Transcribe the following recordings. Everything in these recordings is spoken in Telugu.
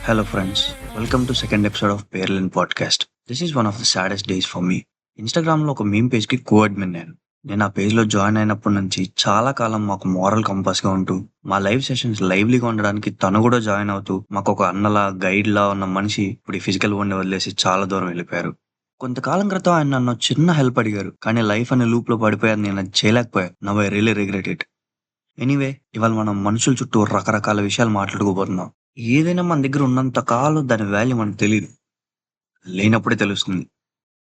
Hello, friends. Welcome to second episode of Perlin Podcast. This is one of the saddest days for me. ఇన్స్టాగ్రామ్లో ఒక మీమ్ పేజ్కి కో-అడ్మిన్ నేను ఆ పేజ్లో జాయిన్ అయినప్పటి నుంచి చాలా కాలం మాకు మోరల్ కంపాస్గా ఉంటూ మా లైవ్ సెషన్స్ లైవ్లీగా ఉండడానికి తను కూడా జాయిన్ అవుతూ మాకు ఒక అన్నలా గైడ్లా ఉన్న మనిషి ఇప్పుడు ఈ ఫిజికల్ వరల్డ్ని వదిలేసి చాలా దూరం వెళ్ళిపోయారు. కొంతకాలం క్రితం ఆయన నన్ను చిన్న హెల్ప్ అడిగారు, కానీ లైఫ్ అనే లూప్లో పడిపోయాను. నేను అది చేయలేకపోయాను. Now I really regret it. Anyway, ఇవాళ మనం మనుషుల చుట్టూ రకరకాల విషయాలు మాట్లాడుకోబోతున్నాం. ఏదైనా మన దగ్గర ఉన్నంత కాలం దాని వాల్యూ మనకు తెలియదు, లేనప్పుడే తెలుస్తుంది.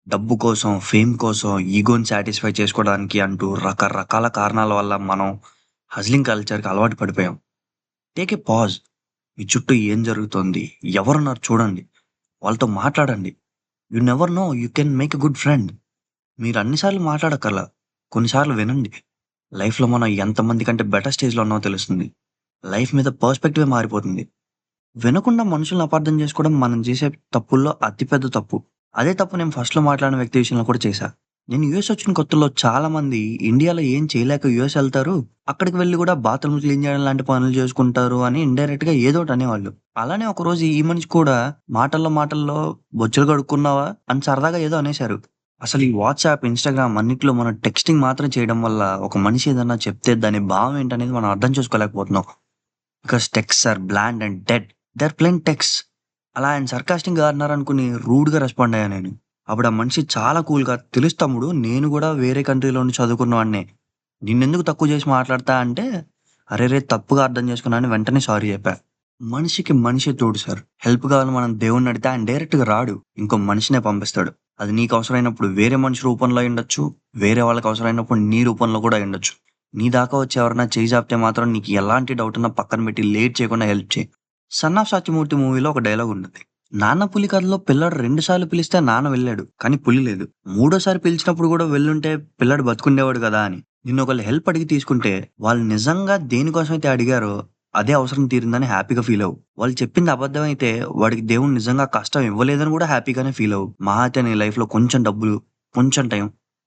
డబ్బు కోసం, ఫేమ్ కోసం, ఈగోని సాటిస్ఫై చేసుకోవడానికి అంటూ రకరకాల కారణాల వల్ల మనం హస్లింగ్ కల్చర్కి అలవాటు పడిపోయాం. Take a pause. మీ చుట్టూ ఏం జరుగుతోంది, ఎవరున్నారు చూడండి, వాళ్ళతో మాట్లాడండి. You never know, you can make a good friend. మీరు అన్నిసార్లు మాట్లాడక్కర్లా, కొన్నిసార్లు వినండి. లైఫ్లో మనం ఎంతమంది కంటే బెటర్ స్టేజ్లో ఉన్నామో తెలుస్తుంది. లైఫ్ మీద పర్స్పెక్టివే మారిపోతుంది. వినకుండా మనుషుల్ని అపార్థం చేసుకోవడం మనం చేసే తప్పుల్లో అతిపెద్ద తప్పు. అదే తప్పు నేను ఫస్ట్‌లో మాట్లాడిన వ్యక్తి విషయంలో కూడా చేశా. నేను యూఎస్ వచ్చిన కొత్తలో చాలా మంది ఇండియాలో ఏం చేయలేక యూఎస్ ఎళ్తారు, అక్కడికి వెళ్లి కూడా బాత్రూమ్‌లు క్లీన్ చేయడం లాంటి పనులు చేసుకుంటారు అని ఇండైరెక్ట్‌గా ఏదోకటి అనేవాళ్ళు. అలానే ఒకరోజు ఈ మనిషి కూడా మాటల్లో బొచ్చెలు కడుక్కున్నావా అని సరదాగా ఏదో అనేశారు. అసలు ఈ వాట్సాప్, ఇన్‌స్టాగ్రామ్ అన్నిట్లో మనం టెక్స్టింగ్ మాత్రం చేయడం వల్ల ఒక మనిషి ఏదన్నా చెప్తే దాని భావం ఏంటనేది మనం అర్థం చేసుకోలేకపోతున్నాం. Because texts are bland and dead. They are plain text. అలా ఆయన సర్కాస్టిక్‌గా అన్నారనుకుని రూడ్‌గా రెస్పాండ్ అయ్యా నేను. అప్పుడు ఆ మనిషి చాలా కూల్‌గా, "తెలుసు తమ్ముడు, నేను గూడా వేరే కంట్రీలో ఉండి చదువుకున్నవాడినే. నిన్నెందుకు తక్కువ చేసి మాట్లాడతా" అంటే, "అరెరే! తప్పుగా అర్థం చేసుకున్నా" అని వెంటనే సారీ చెప్పా. మనిషికి మనిషే తోడు సార్. హెల్ప్ కావాలని మనం దేవుడిని అడిగితే ఆయన డైరెక్ట్‌గా రాడు. ఇంకో మనిషినే పంపిస్తాడు. అది నీకు అవసరమైనప్పుడు వేరే మనిషి రూపంలో అయ్యుండొచ్చు. వేరే వాళ్ళకి అవసరమైనప్పుడు నీ రూపంలో కూడా అయ్యుండొచ్చు. నీ దాకా వచ్చి ఎవరైనా చెయ్యి చాపితే మాత్రం నీకు ఎలాంటి డౌట్ ఉన్నా పక్కన పెట్టి లేట్ చేయకుండా హెల్ప్ చెయి. 'సన్ ఆఫ్ సాచిమూర్తి' మూవీలో ఒక డైలాగ్ ఉంటది. నాన్న పులి కథలో పిల్లాడు 2 సార్లు పిలిస్తే నాన్న వెళ్ళాడు, కానీ పులి లేదు. మూడోసారి పిలిచినప్పుడు కూడా వెళ్ళుంటే పిల్లాడు బతికుండేవాడు కదా అని. నిన్నొకళ్ళు హెల్ప్ అడిగి తీసుకుంటే వాళ్ళు నిజంగా దేనికోసమైతే అడిగారో అదే అవసరం తీరిందని హ్యాపీగా ఫీల్ అవ్వు. వాళ్ళు చెప్పింది అబద్ధమైతే వాడికి దేవుడు నిజంగా కష్టం ఇవ్వలేదని కూడా హ్యాపీగానే ఫీల్ అవ్వు. మహా అయితే నీ లైఫ్‌లో కొంచెం డబ్బులు, కొంచెం టైం,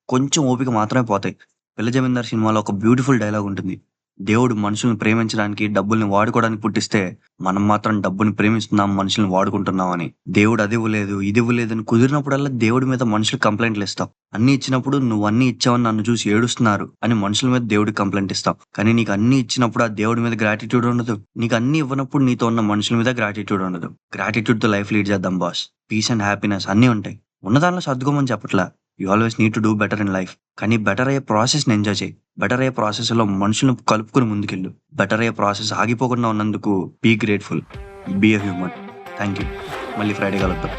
కొంచెం ఓపిక మాత్రమే పోతాయి. 'పిల్ల జమీందార్' సినిమాలో ఒక బ్యూటిఫుల్ డైలాగ్ ఉంటుంది. దేవుడు మనుషుల్ని ప్రేమించడానికి, డబ్బుల్ని వాడుకోవడానికి పుట్టిస్తే, మనం మాత్రం డబ్బుని ప్రేమిస్తున్నాం, మనుషుల్ని వాడుకుంటున్నాం అని. దేవుడు అదివ్వలేదు, ఇదివ్వలేదని కుదిరినప్పుడల్లా దేవుడి మీద మనుషులు కంప్లెయింట్లు ఇస్తాం. అన్నీ ఇచ్చినప్పుడు "నువ్వు అన్నీ ఇచ్చావని నన్ను చూసి ఏడుస్తున్నారు" అని మనుషుల మీద దేవుడికి కంప్లెయింట్ ఇస్తాం. కానీ నీకు అన్నీ ఇచ్చినప్పుడు ఆ దేవుడి మీద గ్రాటిట్యూడ్ ఉండదు. నీకు అన్నీ ఇవ్వనప్పుడు నీతో ఉన్న మనుషుల మీద గ్రాటిట్యూడ్ ఉండదు. గ్రాటిట్యూడ్‌తో లైఫ్ లీడ్ చేద్దాం బాస్. పీస్ అండ్ హ్యాపీనెస్ అన్నీ ఉంటాయి. ఉన్న దాంట్లో సర్దుకోమని చెప్పట్లా. You always need to do better in life. కానీ బెటర్ అయ్యే ప్రాసెస్‌ని ఎంజాయ్ చెయి. బెటర్ అయ్యే ప్రాసెస్‌లో మనుషులను కలుపుకొని ముందుకెళ్ళు. బెటర్ అయ్యే ప్రాసెస్ ఆగిపోకుండా ఉన్నందుకు be grateful. Be a human. Thank you. మళ్ళీ ఫ్రైడే కలుద్దాం.